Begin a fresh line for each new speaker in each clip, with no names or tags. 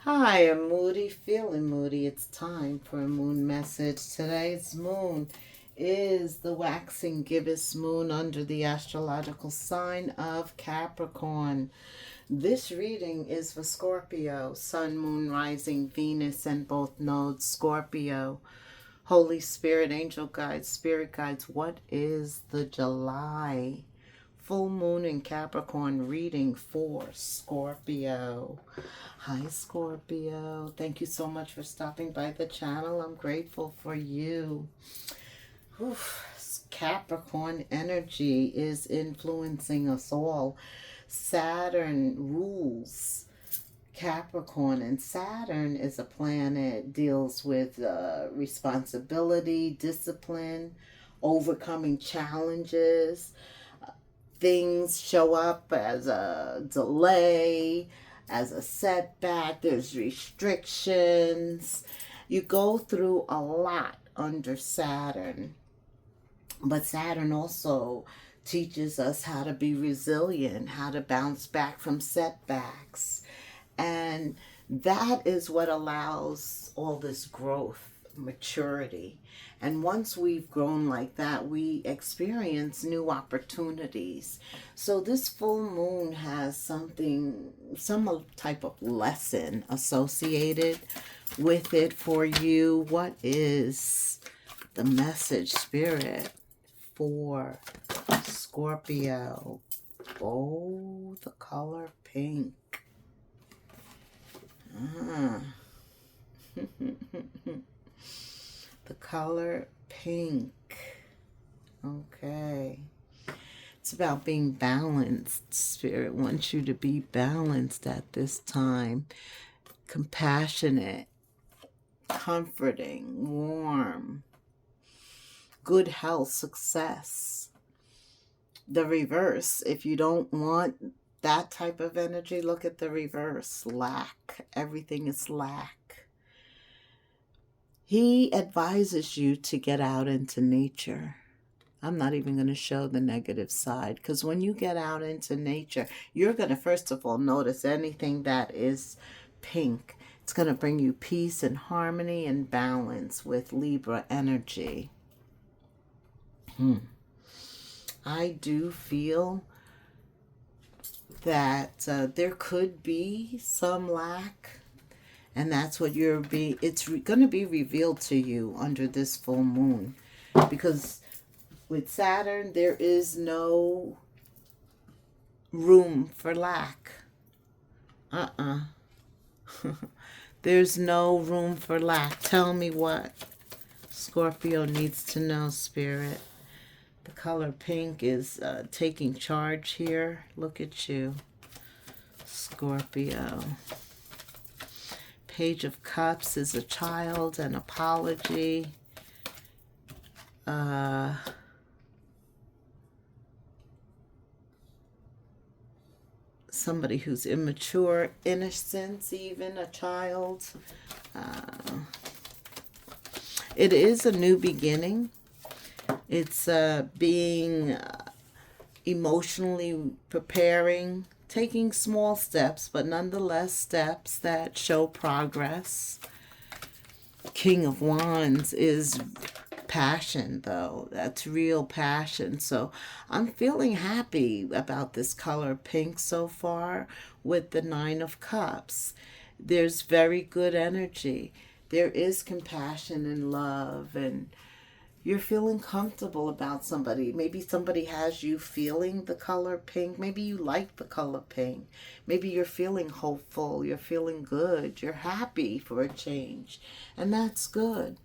Hi, I'm Moody, feeling moody. It's time for a moon message. Today's moon is the waxing gibbous moon under the astrological sign of Capricorn. This reading is for Scorpio, Sun, Moon, Rising, Venus, and both nodes Scorpio. Holy Spirit, angel guides, spirit guides, what is the July full moon in Capricorn reading for Scorpio? Hi, Scorpio. Thank you so much for stopping by the channel. I'm grateful for you. Capricorn energy is influencing us all. Saturn rules Capricorn, and Saturn is a planet deals with responsibility, discipline, overcoming challenges. Things show up as a delay, as a setback. There's restrictions. You go through a lot under Saturn. But Saturn also teaches us how to be resilient, how to bounce back from setbacks. And that is what allows all this growth, maturity. And once we've grown like that, we experience new opportunities. So this full moon has something, some type of lesson associated with it for you. What is the message, Spirit, for Scorpio? Oh, the color pink. The color pink. Okay. It's about being balanced. Spirit wants you to be balanced at this time. Compassionate, comforting, warm, good health, success. The reverse, if you don't want that type of energy, look at the reverse. Lack. Everything is lack. He advises you to get out into nature. I'm not even going to show the negative side, because when you get out into nature, you're going to first of all notice anything that is pink. It's going to bring you peace and harmony and balance with Libra energy. I do feel that there could be some lack, and that's what it's going to be revealed to you under this full moon, because with Saturn there is no room for lack. There's no room for lack. Tell me what Scorpio needs to know, Spirit. The color pink is taking charge here. Look at you, Scorpio. Page of Cups is a child, an apology. Somebody who's immature, innocence, even a child. It is a new beginning. It's being emotionally preparing, taking small steps, but nonetheless steps that show progress. King of Wands is passion, though. That's real passion. So I'm feeling happy about this color pink so far with the Nine of Cups. There's very good energy. There is compassion and love, and you're feeling comfortable about somebody. Maybe somebody has you feeling the color pink. Maybe you like the color pink. Maybe you're feeling hopeful. You're feeling good. You're happy for a change. And that's good.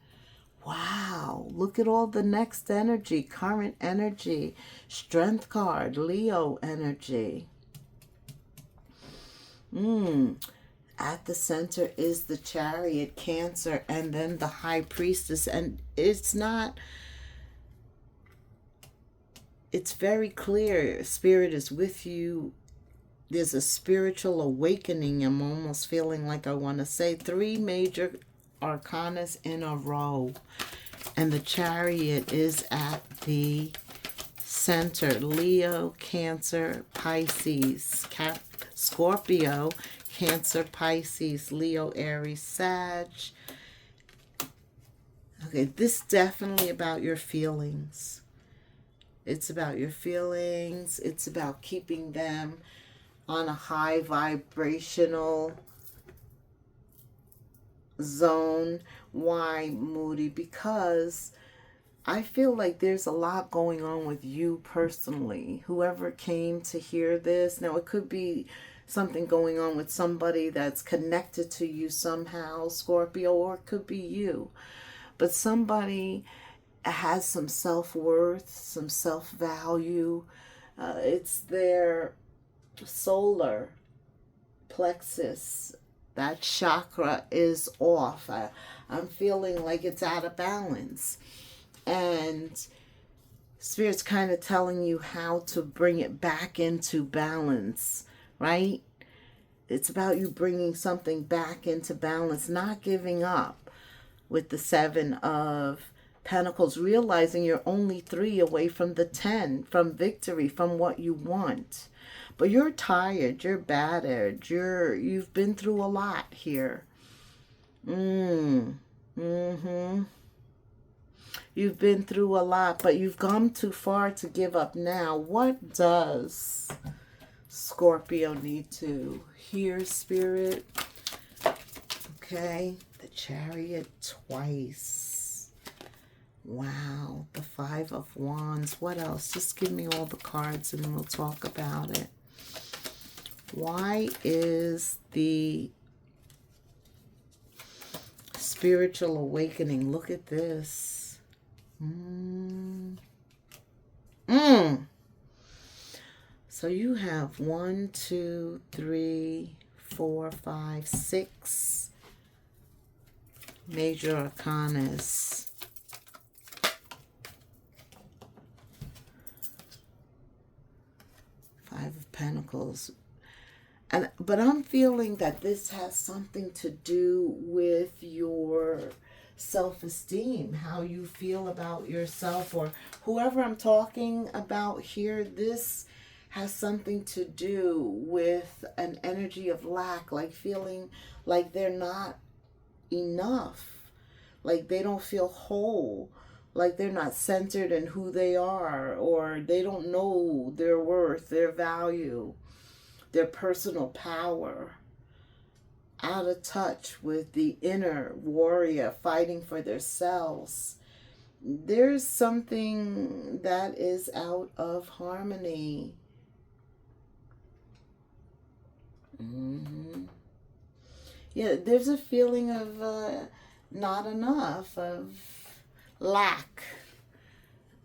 Wow. Look at all the next energy, current energy, strength card, Leo energy. At the center is the Chariot, Cancer, and then the High Priestess. And it's very clear. Spirit is with you. There's a spiritual awakening. I'm almost feeling like I want to say 3 major arcanas in a row. And the Chariot is at the center. Leo, Cancer, Pisces, Scorpio, Cancer, Pisces, Leo, Aries, Sag. Okay, this is definitely about your feelings. It's about your feelings. It's about keeping them on a high vibrational zone. Why, Moody? Because I feel like there's a lot going on with you personally. Whoever came to hear this, now it could be something going on with somebody that's connected to you somehow, Scorpio, or it could be you. But somebody has some self-worth, some self-value. It's their solar plexus. That chakra is off. I'm feeling like it's out of balance. And Spirit's kind of telling you how to bring it back into balance, right? It's about you bringing something back into balance, not giving up with the 7 of Pentacles, realizing you're only 3 away from the 10, from victory, from what you want. But you're tired, you're battered, you've been through a lot here. You've been through a lot, but you've gone too far to give up now. What does Scorpio need to hear, Spirit? Okay, the Chariot twice. Wow, the 5 of Wands. What else? Just give me all the cards and we'll talk about it. Why is the spiritual awakening? Look at this. So you have 1, 2, 3, 4, 5, 6 major arcanas. Five of Pentacles. But I'm feeling that this has something to do with your self-esteem, how you feel about yourself, or whoever I'm talking about here. This has something to do with an energy of lack, like feeling like they're not enough, like they don't feel whole, like they're not centered in who they are, or they don't know their worth, their value, their personal power, out of touch with the inner warrior fighting for themselves. There's something that is out of harmony. Yeah, there's a feeling of not enough, of lack.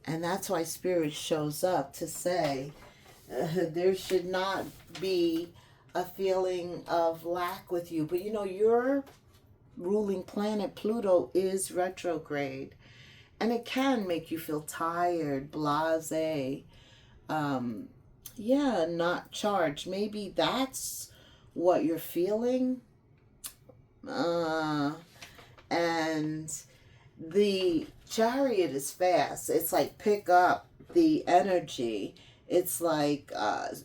And that's why Spirit shows up to say, there should not be a feeling of lack with you. But you know, your ruling planet, Pluto, is retrograde. And it can make you feel tired, blasé, not charged. Maybe that's what you're feeling. And the Chariot is fast. It's like pick up the energy. It's like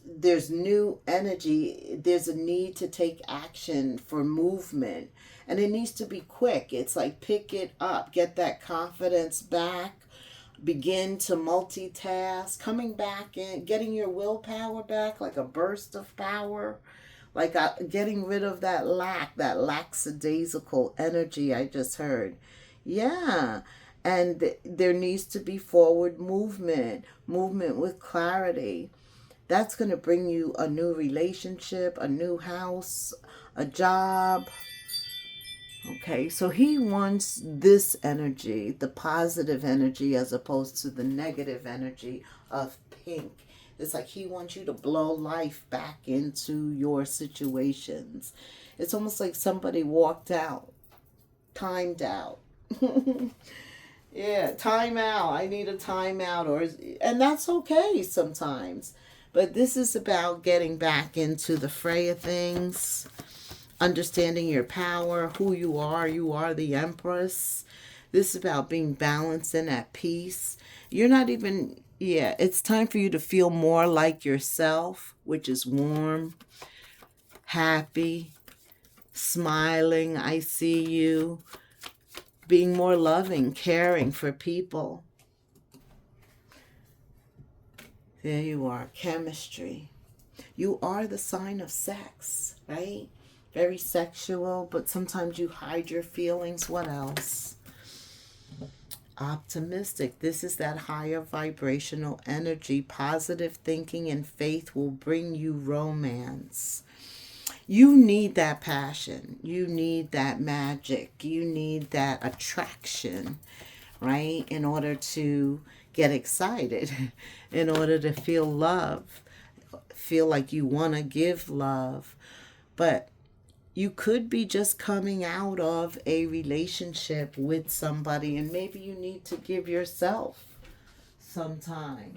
there's new energy. There's a need to take action for movement. And it needs to be quick. It's like pick it up. Get that confidence back. Begin to multitask. Coming back in. Getting your willpower back, like a burst of power. Like getting rid of that lack. That lackadaisical energy I just heard. Yeah. And there needs to be forward movement with clarity. That's going to bring you a new relationship, a new house, a job. Okay, so he wants this energy, the positive energy, as opposed to the negative energy of pink. It's like he wants you to blow life back into your situations. It's almost like somebody walked out, timed out. Yeah, time out. I need a time out, and that's okay sometimes. But this is about getting back into the fray of things, understanding your power, who you are. You are the Empress. This is about being balanced and at peace. You're not even, it's time for you to feel more like yourself, which is warm, happy, smiling. I see you being more loving, caring for people. There you are, chemistry. You are the sign of sex, right? Very sexual, but sometimes you hide your feelings. What else? Optimistic. This is that higher vibrational energy. Positive thinking and faith will bring you romance. You need that passion. You need that magic. You need that attraction, right? In order to get excited, in order to feel love, feel like you want to give love. But you could be just coming out of a relationship with somebody, and maybe you need to give yourself some time.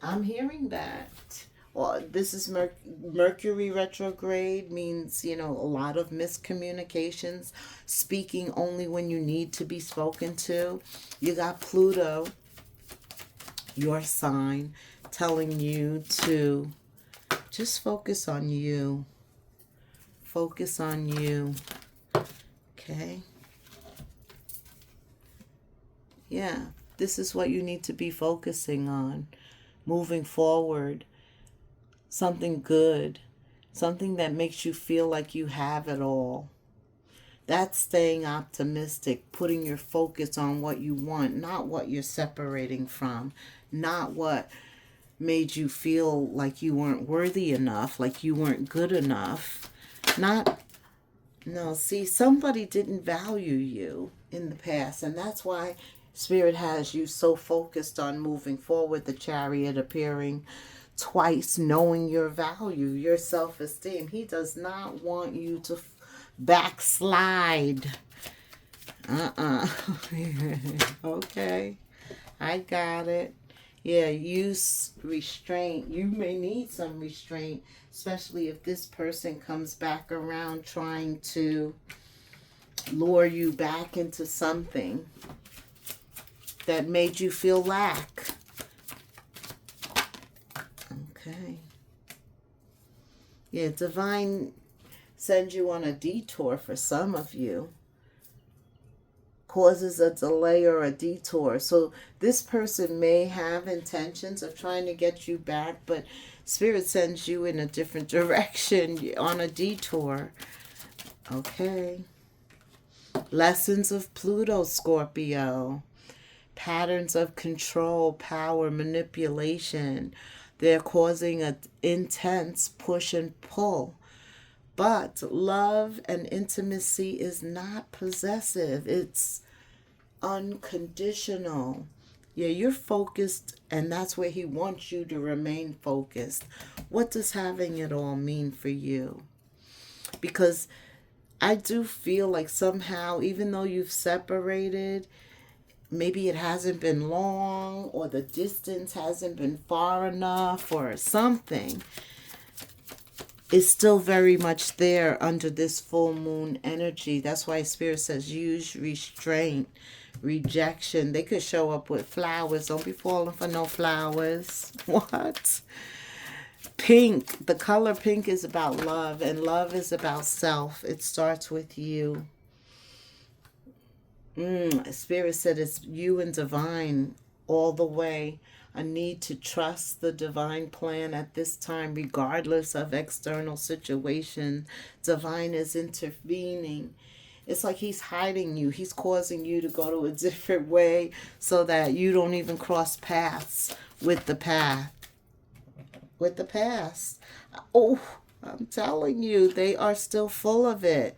I'm hearing that. Well, this is Mercury retrograde, means, a lot of miscommunications, speaking only when you need to be spoken to. You got Pluto, your sign, telling you to just focus on you. Focus on you. Okay? Yeah, this is what you need to be focusing on. Moving forward. Something good. Something that makes you feel like you have it all. That's staying optimistic, putting your focus on what you want, not what you're separating from, not what made you feel like you weren't worthy enough, like you weren't good enough. No, see, somebody didn't value you in the past, and that's why Spirit has you so focused on moving forward, the Chariot appearing twice, knowing your value, your self-esteem. He does not want you to backslide. Okay, I got it. Yeah, use restraint. You may need some restraint, especially if this person comes back around trying to lure you back into something that made you feel lack. Okay. Yeah, divine sends you on a detour for some of you. Causes a delay or a detour. So this person may have intentions of trying to get you back, but Spirit sends you in a different direction on a detour. Okay. Lessons of Pluto, Scorpio. Patterns of control, power, manipulation. They're causing an intense push and pull. But love and intimacy is not possessive. It's unconditional. Yeah, you're focused, and that's where he wants you to remain focused. What does having it all mean for you? Because I do feel like somehow, even though you've separated, maybe it hasn't been long, or the distance hasn't been far enough, or something, is still very much there under this full moon energy. That's why Spirit says use restraint, rejection. They could show up with flowers. Don't be falling for no flowers. What? Pink. The color pink is about love, and love is about self. It starts with you. Spirit said it's you and divine all the way. A need to trust the divine plan at this time, regardless of external situation. Divine is intervening. It's like he's hiding you. He's causing you to go to a different way so that you don't even cross paths with the path. With the past. Oh, I'm telling you, they are still full of it.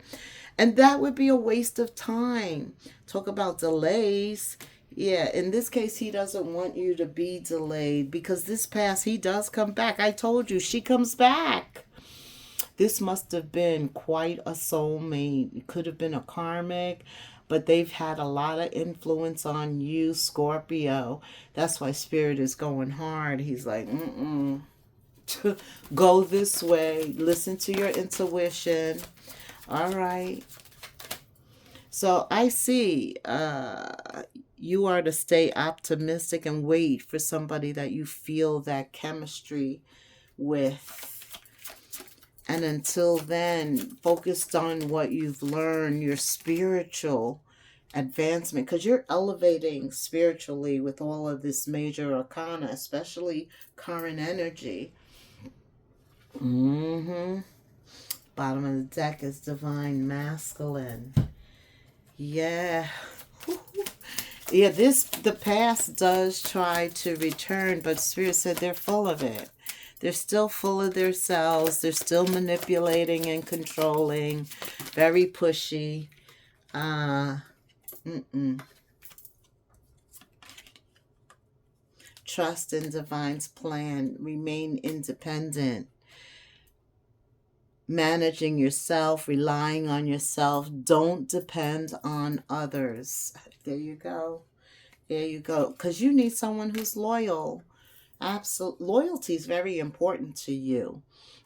And that would be a waste of time. Talk about delays. Yeah, in this case, he doesn't want you to be delayed, because this past, he does come back. I told you, she comes back. This must have been quite a soulmate. It could have been a karmic, but they've had a lot of influence on you, Scorpio. That's why Spirit is going hard. He's like, go this way. Listen to your intuition. All right. So I see you are to stay optimistic and wait for somebody that you feel that chemistry with. And until then, focused on what you've learned, your spiritual advancement, because you're elevating spiritually with all of this major arcana, especially current energy. Bottom of the deck is divine masculine. Yeah. Yeah, the past does try to return, but Spirit said they're full of it. They're still full of themselves. They're still manipulating and controlling. Very pushy. Trust in divine's plan. Remain independent. Managing yourself, relying on yourself. Don't depend on others. There you go. There you go. Because you need someone who's loyal. Absolute loyalty is very important to you.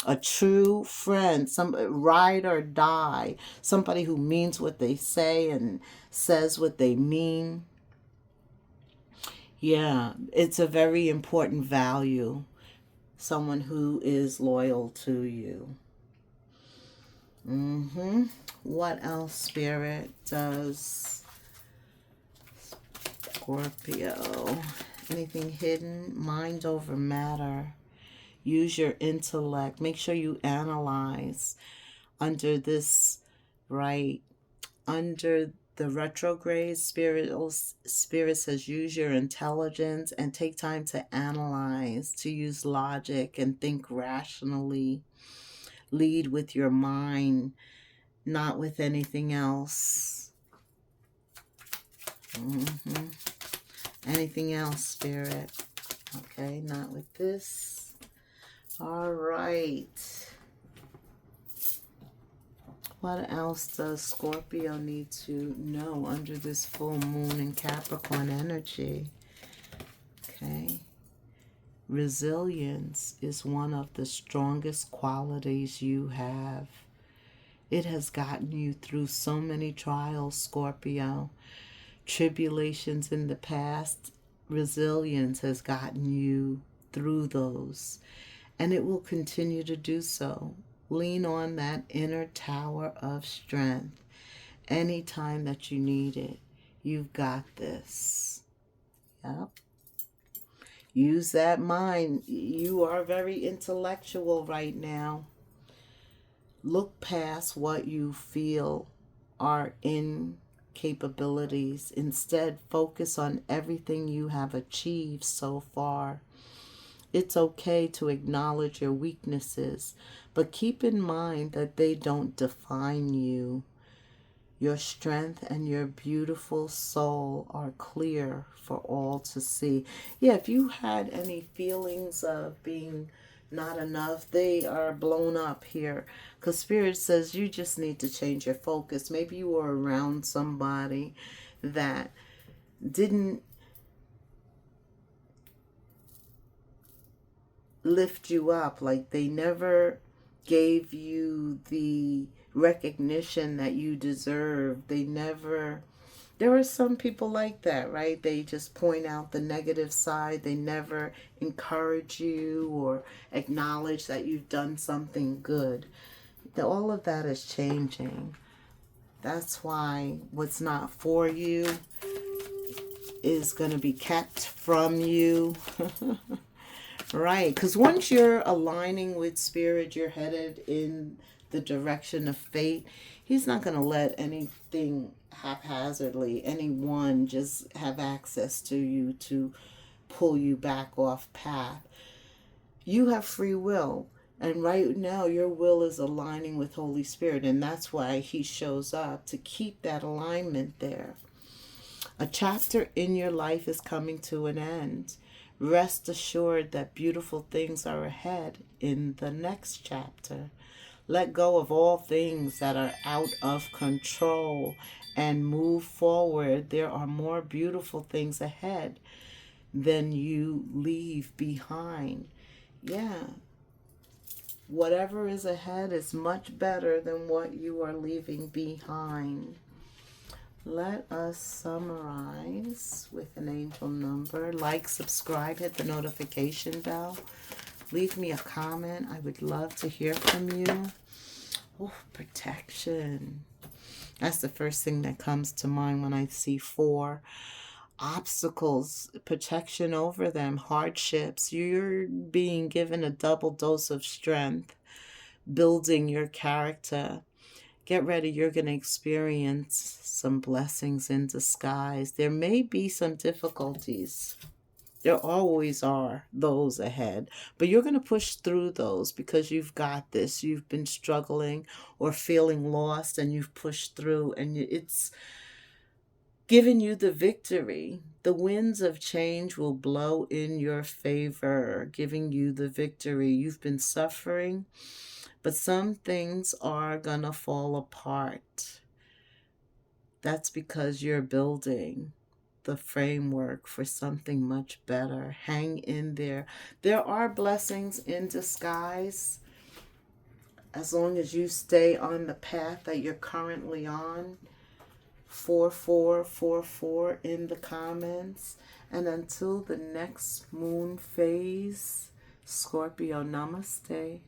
A true friend, some ride or die, somebody who means what they say and says what they mean. Yeah, it's a very important value. Someone who is loyal to you. What else, Spirit, does Scorpio? Anything hidden? Mind over matter. Use your intellect. Make sure you analyze. Under this, right, under the retrograde, spirit says use your intelligence and take time to analyze, to use logic and think rationally. Lead with your mind, not with anything else. Anything else, Spirit? Okay, not with this. All right. What else does Scorpio need to know under this full moon in Capricorn energy? Okay. Resilience is one of the strongest qualities you have. It has gotten you through so many trials, Scorpio. Tribulations in the past. Resilience has gotten you through those. And it will continue to do so. Lean on that inner tower of strength. Anytime that you need it, you've got this. Yep. Use that mind. You are very intellectual right now. Look past what you feel are incapabilities. Instead, focus on everything you have achieved so far. It's okay to acknowledge your weaknesses, but keep in mind that they don't define you. Your strength and your beautiful soul are clear for all to see. Yeah, if you had any feelings of being not enough, they are blown up here. Because Spirit says you just need to change your focus. Maybe you were around somebody that didn't lift you up. Like they never gave you the recognition that you deserve. There are some people like that, right? They just point out the negative side. They never encourage you or acknowledge that you've done something good. All of that is changing. That's why what's not for you is going to be kept from you. Right, because once you're aligning with Spirit, you're headed in the direction of fate. He's not going to let anything haphazardly, anyone just have access to you to pull you back off path. You have free will. And right now, your will is aligning with Holy Spirit. And that's why he shows up, to keep that alignment there. A chapter in your life is coming to an end. Rest assured that beautiful things are ahead in the next chapter. Let go of all things that are out of control and move forward. There are more beautiful things ahead than you leave behind. Yeah. Whatever is ahead is much better than what you are leaving behind. Let us summarize with an angel number. Like, subscribe, hit the notification bell. Leave me a comment. I would love to hear from you. Oh, protection. That's the first thing that comes to mind when I see 4. Obstacles, protection over them, hardships. You're being given a double dose of strength, building your character. Get ready, you're going to experience some blessings in disguise. There may be some difficulties. There always are those ahead, but you're going to push through those because you've got this. You've been struggling or feeling lost, and you've pushed through, and it's given you the victory. The winds of change will blow in your favor, giving you the victory. You've been suffering, but some things are going to fall apart. That's because you're building the framework for something much better. Hang in there. There are blessings in disguise as long as you stay on the path that you're currently on. 4444 in the comments. And until the next moon phase, Scorpio, namaste.